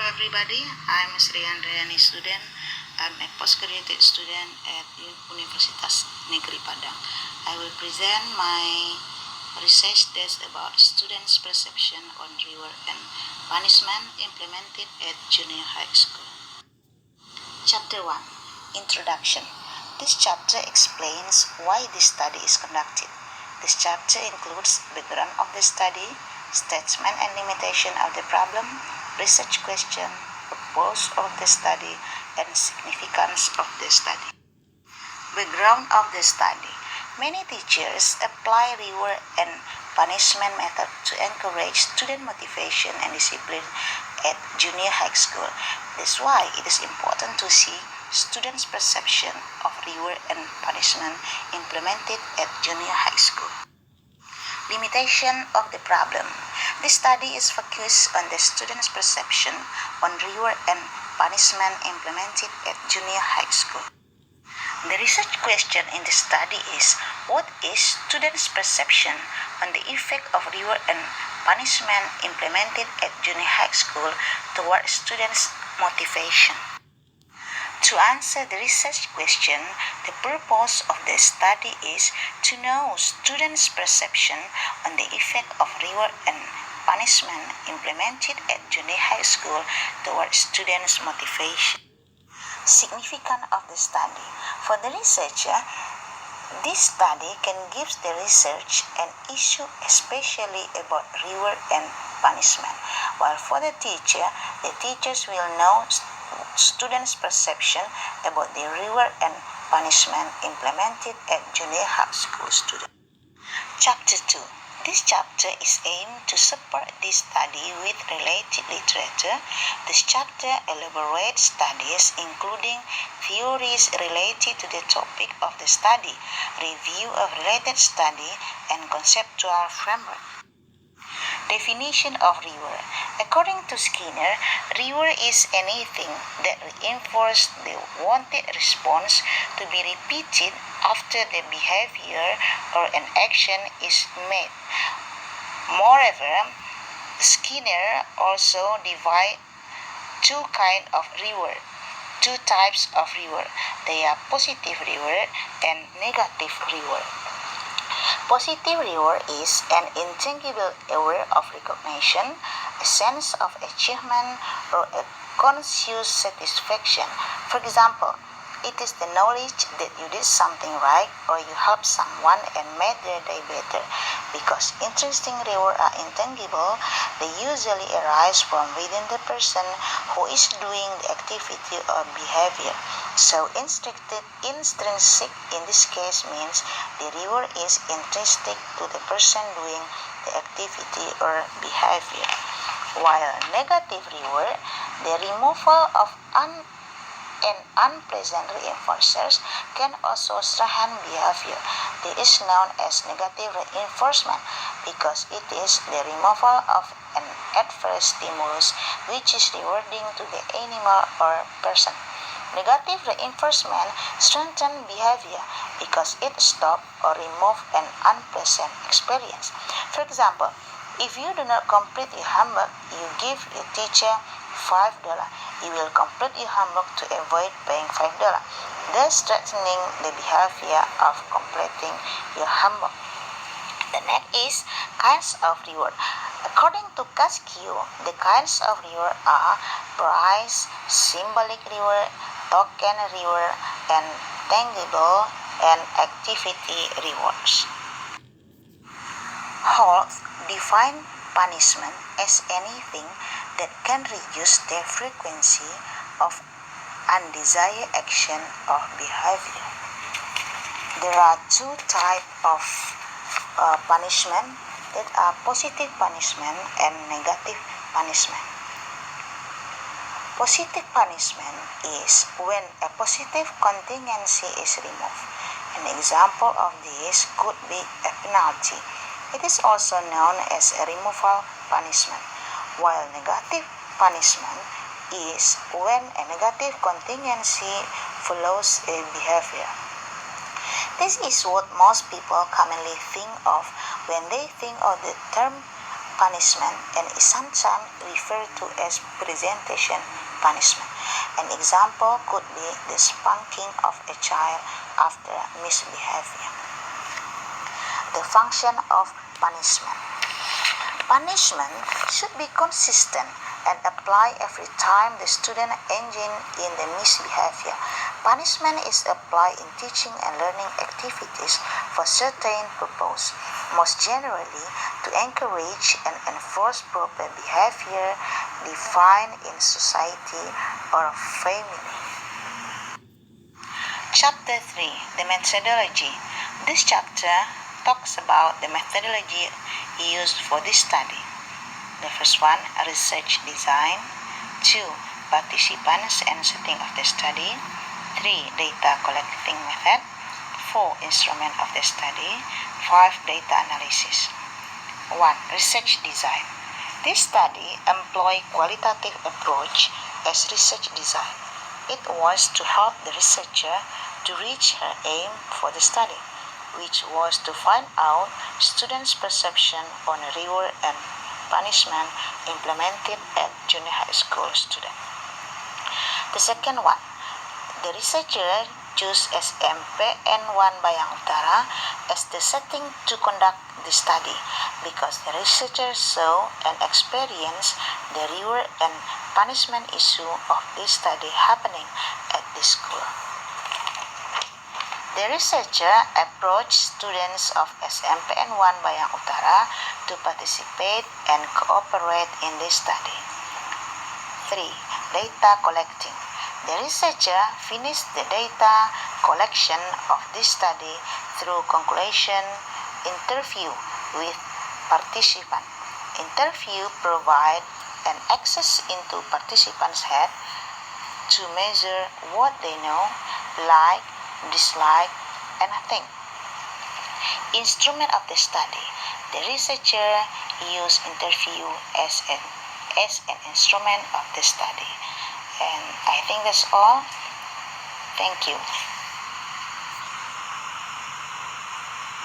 everybody, I'm Sri Andriani student. I'm a postgraduate student at Universitas Negeri Padang. I will present my research test about students' perception on reward and punishment implemented at junior high school. Chapter 1, Introduction. This chapter explains why this study is conducted. This chapter includes background of the study, statement and limitation of the problem, research question, purpose of the study, and significance of the study. Background of the study. Many teachers apply reward and punishment method to encourage student motivation and discipline at junior high school. That's why it is important to see students' perception of reward and punishment implemented at junior high school. Limitation of the problem. This study is focused on the students' perception on reward and punishment implemented at junior high school. The research question in the study is, what is students' perception on the effect of reward and punishment implemented at junior high school toward students' motivation? To answer the research question, the purpose of the study is to know students' perception on the effect of reward and punishment implemented at junior high school towards students' motivation. Significance of the study. For the researcher, this study can give the research an issue especially about reward and punishment, while for the teachers will know students' perception about the reward and punishment implemented at junior high school students. Chapter 2. This chapter is aimed to support this study with related literature. This chapter elaborates studies including theories related to the topic of the study, review of related study, and conceptual framework. Definition of reward. According to Skinner, reward is anything that reinforces the wanted response to be repeated after the behavior or an action is made. Moreover, Skinner also divides two types of reward. They are positive reward and negative reward. Positive reward is an intangible aware of recognition, a sense of achievement, or a conscious satisfaction. For example, it is the knowledge that you did something right or you helped someone and made their day better. Because interesting rewards are intangible, they usually arise from within the person who is doing the activity or behavior. So intrinsic in this case means the reward is intrinsic to the person doing the activity or behavior. While negative reward, the removal of unpleasant reinforcers can also strengthen behavior. This is known as negative reinforcement because it is the removal of an adverse stimulus which is rewarding to the animal or person. Negative reinforcement strengthens behavior because it stops or removes an unpleasant experience. For example, if you do not complete your homework, you give your teacher $5. You will complete your homework to avoid paying $5, thus strengthening the behavior of completing your homework. The next is kinds of reward. According to Cascio, the kinds of reward are prize, symbolic reward, token reward, and tangible and activity rewards. Holt defines punishment as anything that can reduce the frequency of undesired action or behavior. There are two types of punishment that are positive punishment and negative punishment. Positive punishment is when a positive contingency is removed. An example of this could be a penalty. It is also known as a removal punishment, while negative punishment is when a negative contingency follows a behavior. This is what most people commonly think of when they think of the term punishment and is sometimes referred to as presentation punishment. An example could be the spanking of a child after misbehavior. The function of punishment. Punishment should be consistent and apply every time the student engage in the misbehavior. Punishment is applied in teaching and learning activities for certain purpose, most generally to encourage and enforce proper behavior defined in society or family. Chapter 3. The Methodology. This chapter talks about the methodology used for this study. The first one, research design. 2, participants and setting of the study. 3, data collecting method. 4, instrument of the study. 5, data analysis. 1. Research design. This study employed qualitative approach as research design. It was to help the researcher to reach her aim for the study, which was to find out students' perception on reward and punishment implemented at junior high school students. The second one, the researcher chose SMPN1 Bayang Utara as the setting to conduct the study because the researcher saw and experienced the reward and punishment issue of this study happening at the school. The researcher approached students of SMPN1 Bayang Utara to participate and cooperate in this study. 3. Data collecting. The researcher finished the data collection of this study through conclusion interview with participants. Interview provide an access into participants' head to measure what they know, like, dislike, and think. Instrument of the study. The researcher used interview as an instrument of the study. And I think that's all. Thank you.